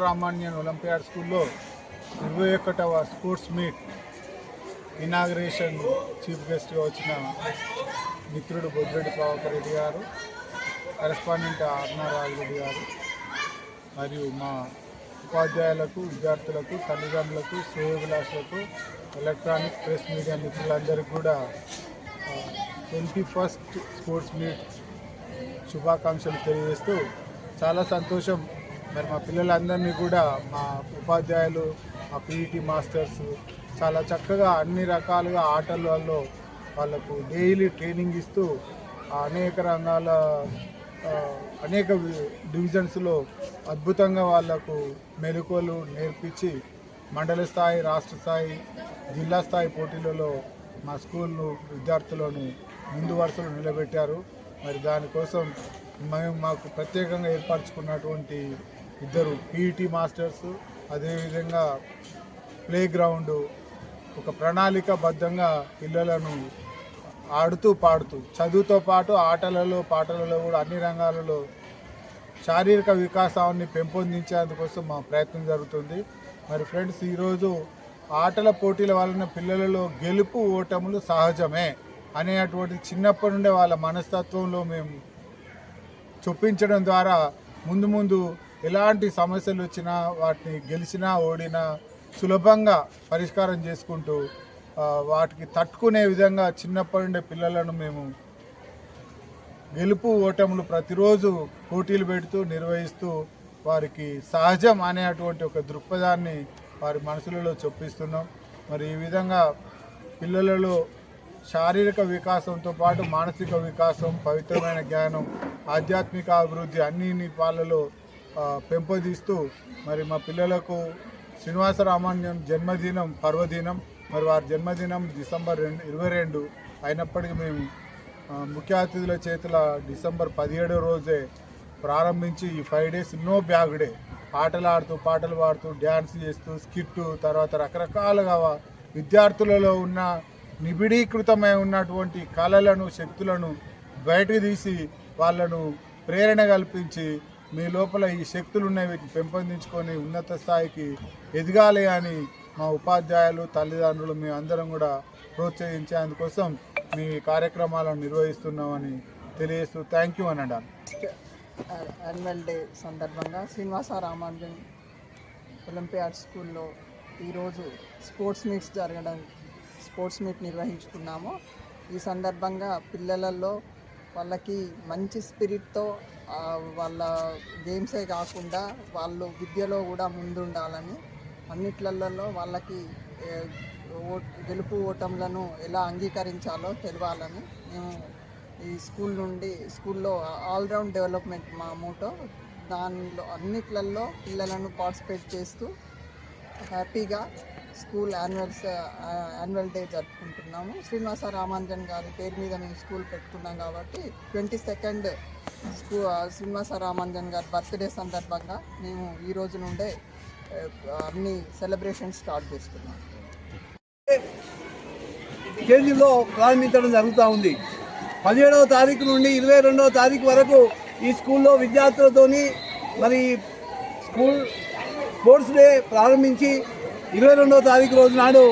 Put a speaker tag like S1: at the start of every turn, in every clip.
S1: రామాన్యన్ olympiad స్కూల్లో 21వ sports meet inauguration chief గెస్ట్గా వచ్చిన మిత్రుడు బొద్రెడ్డి ప్రభాకర్ రెడ్డి గారు, కరెస్పాండెంట్ ఆర్నారాజరెడ్డి గారు మరియు మా ఉపాధ్యాయులకు, విద్యార్థులకు, తల్లిదండ్రులకు, శ్రేయోభిలాషులకు, ఎలక్ట్రానిక్ ప్రెస్ మీడియా మిత్రులందరికీ కూడా 21st స్పోర్ట్స్ మీట్ శుభాకాంక్షలు తెలియజేస్తూ చాలా సంతోషం. మరి మా పిల్లలందరినీ కూడా మా ఉపాధ్యాయులు, మా పీఈటీ మాస్టర్స్ చాలా చక్కగా అన్ని రకాలుగా ఆటలలో వాళ్ళకు డైలీ ట్రైనింగ్ ఇస్తూ అనేక రంగాల అనేక డివిజన్స్లో అద్భుతంగా వాళ్లకు మెలకువలు నేర్పించి మండల స్థాయి, రాష్ట్ర స్థాయి, జిల్లా స్థాయి పోటీలలో మా స్కూల్ను విద్యార్థులను ముందు వరుసలో నిలబెట్టారు. మరి దానికోసం మాకు ప్రత్యేకంగా ఏర్పరచుకున్నటువంటి 2 పీఈటీ మాస్టర్స్, అదేవిధంగా ప్లే గ్రౌండ్, ఒక ప్రణాళికబద్ధంగా పిల్లలను ఆడుతూ పాడుతూ చదువుతో పాటు ఆటలలో, పాటలలో కూడా అన్ని రంగాలలో శారీరక వికాసాన్ని పెంపొందించేందుకోసం మా ప్రయత్నం జరుగుతుంది. మరి ఫ్రెండ్స్, ఈరోజు ఆటల పోటీల వలన పిల్లలలో గెలుపు ఓటములు సహజమే అనేటువంటి చిన్నప్పటి నుండే వాళ్ళ మనస్తత్వంలో మేము చొప్పించడం ద్వారా ముందు ముందు ఎలాంటి సమస్యలు వచ్చినా వాటిని గెలిచినా ఓడినా సులభంగా పరిష్కారం చేసుకుంటూ వాటికి తట్టుకునే విధంగా చిన్నప్పటి నుండే పిల్లలను మేము గెలుపు ఓటములు ప్రతిరోజు పోటీలు పెడుతూ నిర్వహిస్తూ వారికి సహజం అనేటువంటి ఒక దృక్పథాన్ని వారి మనసులలో చొప్పిస్తున్నాం. మరి ఈ విధంగా పిల్లలలో శారీరక వికాసంతో పాటు మానసిక వికాసం, పవిత్రమైన జ్ఞానం, ఆధ్యాత్మిక అభివృద్ధి అన్ని వాళ్ళలో పెంపొందిస్తూ మరి మా పిల్లలకు శ్రీనివాస రామాన్యం జన్మదినం పర్వదినం, మరి వారి జన్మదినం డిసెంబర్ 22 అయినప్పటికీ మేము ముఖ్య అతిథుల చేతుల డిసెంబర్ 17 రోజే ప్రారంభించి ఈ 5 days నో బ్యాగ్ డే, ఆటలు ఆడుతూ, పాటలు పాడుతూ, డ్యాన్స్ చేస్తూ, స్కిట్టు, తర్వాత రకరకాలుగా విద్యార్థులలో ఉన్న నిబిడీకృతమై ఉన్నటువంటి కళలను, శక్తులను బయటకు తీసి వాళ్ళను ప్రేరణ కల్పించి మీ లోపల ఈ శక్తులు ఉన్నాయి, వీటిని పెంపొందించుకొని ఉన్నత స్థాయికి ఎదగాలి అని మా ఉపాధ్యాయులు, తల్లిదండ్రులు మేము అందరం కూడా ప్రోత్సహించేందుకోసం మీ కార్యక్రమాలను నిర్వహిస్తున్నామని తెలియజేస్తూ థ్యాంక్ యూ అని అన్నాను.
S2: యాన్యువల్ డే సందర్భంగా శ్రీనివాస రామానుజన్ ఒలింపియాడ్ స్కూల్లో ఈరోజు స్పోర్ట్స్ మీట్ నిర్వహించుకున్నాము. ఈ సందర్భంగా పిల్లలలో వాళ్ళకి మంచి స్పిరిట్తో వాళ్ళ గేమ్సే కాకుండా వాళ్ళు విద్యలో కూడా ముందుండాలని, అన్నిట్లలో వాళ్ళకి గెలుపు ఓటములను ఎలా అంగీకరించాలో తెలవాలని మేము ఈ స్కూల్లో ఆల్రౌండ్ డెవలప్మెంట్ మా మోటో. దానిలో అన్నిట్లలో పిల్లలను పార్టిసిపేట్ చేస్తూ హ్యాపీగా స్కూల్ యాన్యువల్ డే జరుపుకుంటున్నాము. శ్రీనివాస రామానుజన్ గారి పేరు మీద మేము స్కూల్ పెట్టుకున్నాం కాబట్టి 22nd శ్రీనివాస రామానుజన్ గారి బర్త్డే సందర్భంగా మేము ఈ రోజు నుండే అన్ని సెలబ్రేషన్స్ స్టార్ట్ చేస్తున్నాం.
S3: కేజీలో ప్రారంభించడం జరుగుతూ ఉంది. 17వ తారీఖు నుండి 22వ తారీఖు వరకు ఈ స్కూల్లో విద్యార్థులతోని మరి స్కూల్ స్పోర్ట్స్ డే ప్రారంభించి 22వ తారీఖు రోజు నాడు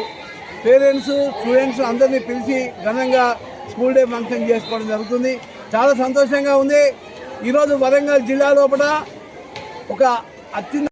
S3: పేరెంట్స్, స్టూడెంట్స్ అందరినీ పిలిచి ఘనంగా స్కూల్ డే ఫంక్షన్ చేసుకోవడం జరుగుతుంది. చాలా సంతోషంగా ఉంది. ఈరోజు వరంగల్ జిల్లా లోపల ఒక అత్యున్నత